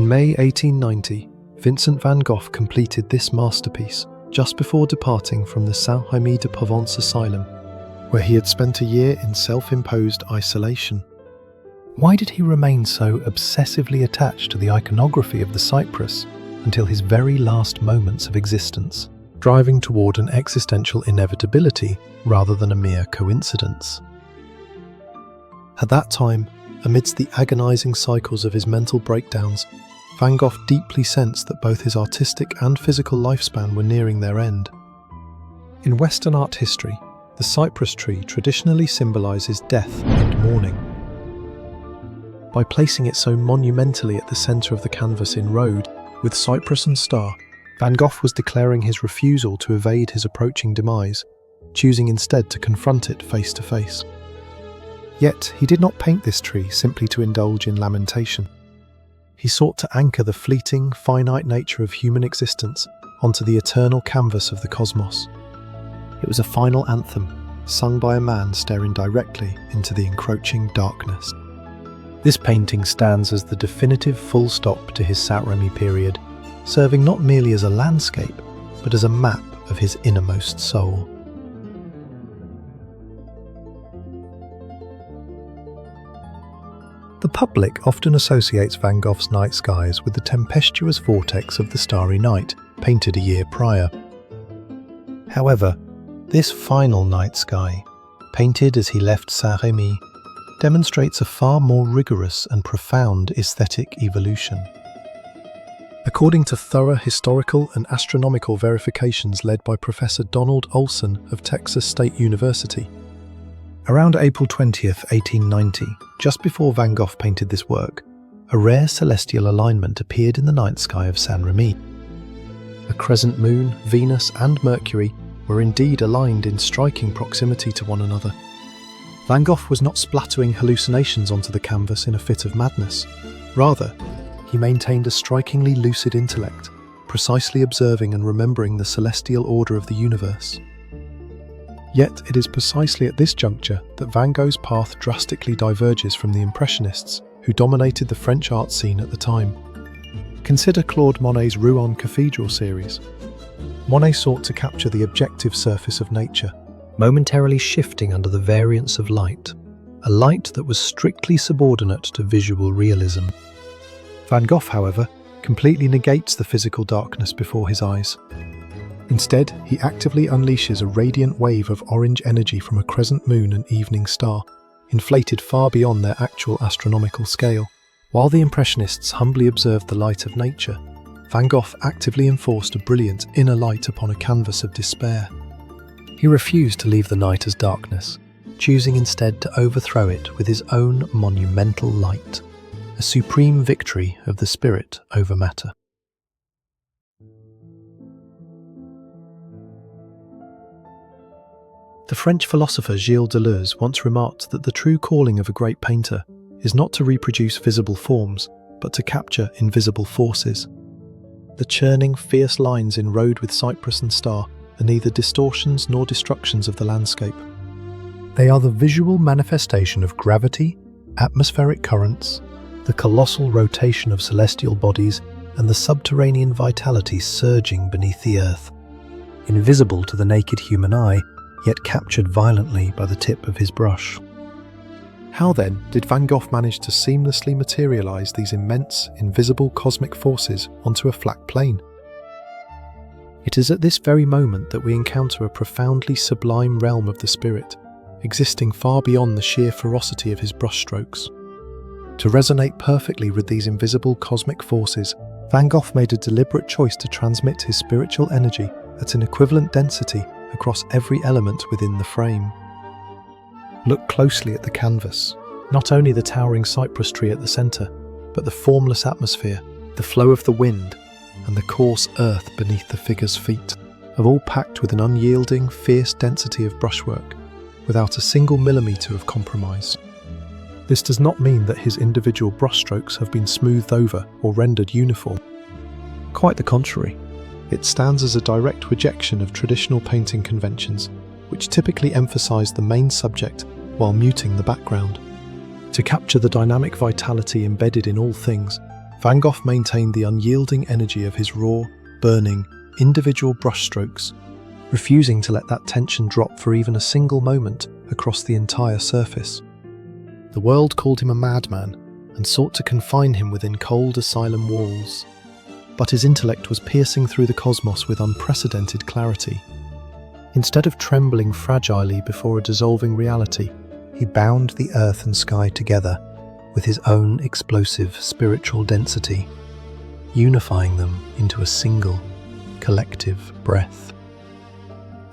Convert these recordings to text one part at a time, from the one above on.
May 1890, Vincent van Gogh completed this masterpiece just before departing from the Saint-Rémy de Provence asylum, where he had spent a year in self-imposed isolation. Why did he remain so obsessively attached to the iconography of the cypress until his very last moments of existence, driving toward an existential inevitability rather than a mere coincidence? At that time, amidst the agonizing cycles of his mental breakdowns, Van Gogh deeply sensed that both his artistic and physical lifespan were nearing their end. In Western art history, the cypress tree traditionally symbolizes death and mourning. By placing it so monumentally at the center of the canvas in Rode, with cypress and star, Van Gogh was declaring his refusal to evade his approaching demise, choosing instead to confront it face to face. Yet he did not paint this tree simply to indulge in lamentation. He sought to anchor the fleeting, finite nature of human existence onto the eternal canvas of the cosmos. It was a final anthem, sung by a man staring directly into the encroaching darkness. This painting stands as the definitive full stop to his Saint-Rémy period, serving not merely as a landscape, but as a map of his innermost soul. The public often associates Van Gogh's night skies with the tempestuous vortex of the Starry Night, painted a year prior. However, this final night sky, painted as he left Saint-Rémy, demonstrates a far more rigorous and profound aesthetic evolution. According to thorough historical and astronomical verifications led by Professor Donald Olson of Texas State University, around April 20th, 1890, just before Van Gogh painted this work, a rare celestial alignment appeared in the night sky of Saint-Rémy. A crescent moon, Venus and Mercury were indeed aligned in striking proximity to one another. Van Gogh was not splattering hallucinations onto the canvas in a fit of madness. Rather, he maintained a strikingly lucid intellect, precisely observing and remembering the celestial order of the universe. Yet it is precisely at this juncture that Van Gogh's path drastically diverges from the Impressionists, who dominated the French art scene at the time. Consider Claude Monet's Rouen Cathedral series. Monet sought to capture the objective surface of nature, momentarily shifting under the variance of light, a light that was strictly subordinate to visual realism. Van Gogh, however, completely negates the physical darkness before his eyes. Instead, he actively unleashes a radiant wave of orange energy from a crescent moon and evening star, inflated far beyond their actual astronomical scale. While the Impressionists humbly observed the light of nature, Van Gogh actively enforced a brilliant inner light upon a canvas of despair. He refused to leave the night as darkness, choosing instead to overthrow it with his own monumental light, a supreme victory of the spirit over matter. The French philosopher Gilles Deleuze once remarked that the true calling of a great painter is not to reproduce visible forms, but to capture invisible forces. The churning, fierce lines in Rode with cypress and star are neither distortions nor destructions of the landscape. They are the visual manifestation of gravity, atmospheric currents, the colossal rotation of celestial bodies, and the subterranean vitality surging beneath the earth. Invisible to the naked human eye, yet captured violently by the tip of his brush. How then did Van Gogh manage to seamlessly materialize these immense, invisible cosmic forces onto a flat plane? It is at this very moment that we encounter a profoundly sublime realm of the spirit, existing far beyond the sheer ferocity of his brushstrokes. To resonate perfectly with these invisible cosmic forces, Van Gogh made a deliberate choice to transmit his spiritual energy at an equivalent density across every element within the frame. Look closely at the canvas, not only the towering cypress tree at the centre, but the formless atmosphere, the flow of the wind, and the coarse earth beneath the figure's feet, are all packed with an unyielding, fierce density of brushwork, without a single millimetre of compromise. This does not mean that his individual brushstrokes have been smoothed over or rendered uniform. Quite the contrary. It stands as a direct rejection of traditional painting conventions, which typically emphasize the main subject while muting the background. To capture the dynamic vitality embedded in all things, Van Gogh maintained the unyielding energy of his raw, burning, individual brushstrokes, refusing to let that tension drop for even a single moment across the entire surface. The world called him a madman and sought to confine him within cold asylum walls. But his intellect was piercing through the cosmos with unprecedented clarity. Instead of trembling fragilely before a dissolving reality, he bound the earth and sky together with his own explosive spiritual density, unifying them into a single, collective breath.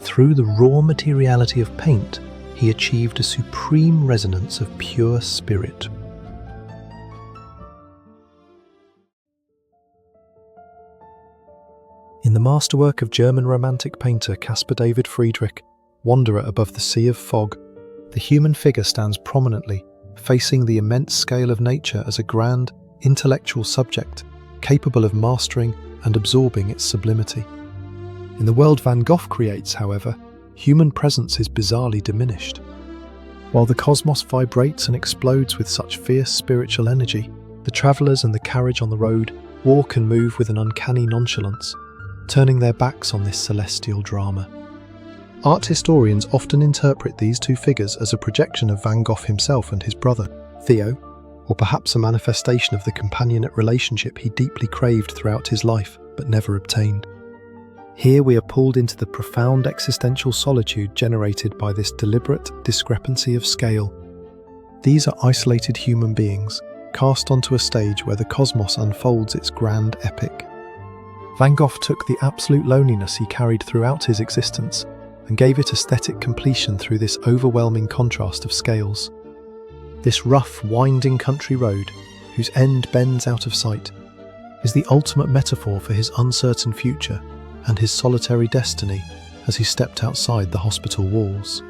Through the raw materiality of paint, he achieved a supreme resonance of pure spirit. In the masterwork of German Romantic painter Caspar David Friedrich, Wanderer above the Sea of Fog, the human figure stands prominently, facing the immense scale of nature as a grand, intellectual subject, capable of mastering and absorbing its sublimity. In the world Van Gogh creates, however, human presence is bizarrely diminished. While the cosmos vibrates and explodes with such fierce spiritual energy, the travellers and the carriage on the road walk and move with an uncanny nonchalance, turning their backs on this celestial drama. Art historians often interpret these two figures as a projection of Van Gogh himself and his brother, Theo, or perhaps a manifestation of the companionate relationship he deeply craved throughout his life but never obtained. Here we are pulled into the profound existential solitude generated by this deliberate discrepancy of scale. These are isolated human beings, cast onto a stage where the cosmos unfolds its grand epic. Van Gogh took the absolute loneliness he carried throughout his existence and gave it aesthetic completion through this overwhelming contrast of scales. This rough, winding country road, whose end bends out of sight, is the ultimate metaphor for his uncertain future and his solitary destiny as he stepped outside the hospital walls.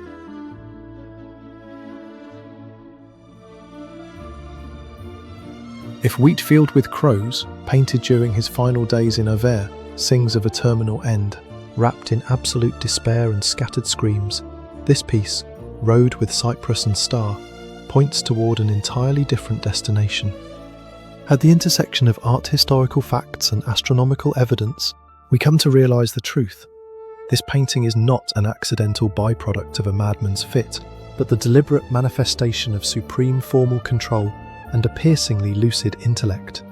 If Wheatfield with Crows, painted during his final days in Auvers, sings of a terminal end, wrapped in absolute despair and scattered screams, this piece, Road with Cypress and Star, points toward an entirely different destination. At the intersection of art historical facts and astronomical evidence, we come to realise the truth. This painting is not an accidental byproduct of a madman's fit, but the deliberate manifestation of supreme formal control and a piercingly lucid intellect.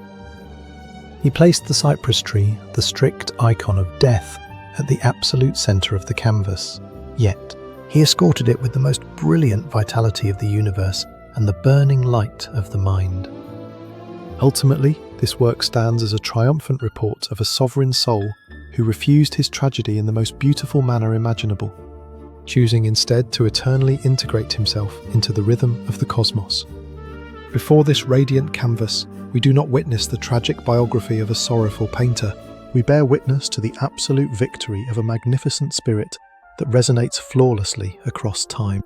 He placed the cypress tree, the strict icon of death, at the absolute centre of the canvas. Yet, he escorted it with the most brilliant vitality of the universe and the burning light of the mind. Ultimately, this work stands as a triumphant report of a sovereign soul who refused his tragedy in the most beautiful manner imaginable, choosing instead to eternally integrate himself into the rhythm of the cosmos. Before this radiant canvas, we do not witness the tragic biography of a sorrowful painter. We bear witness to the absolute victory of a magnificent spirit that resonates flawlessly across time.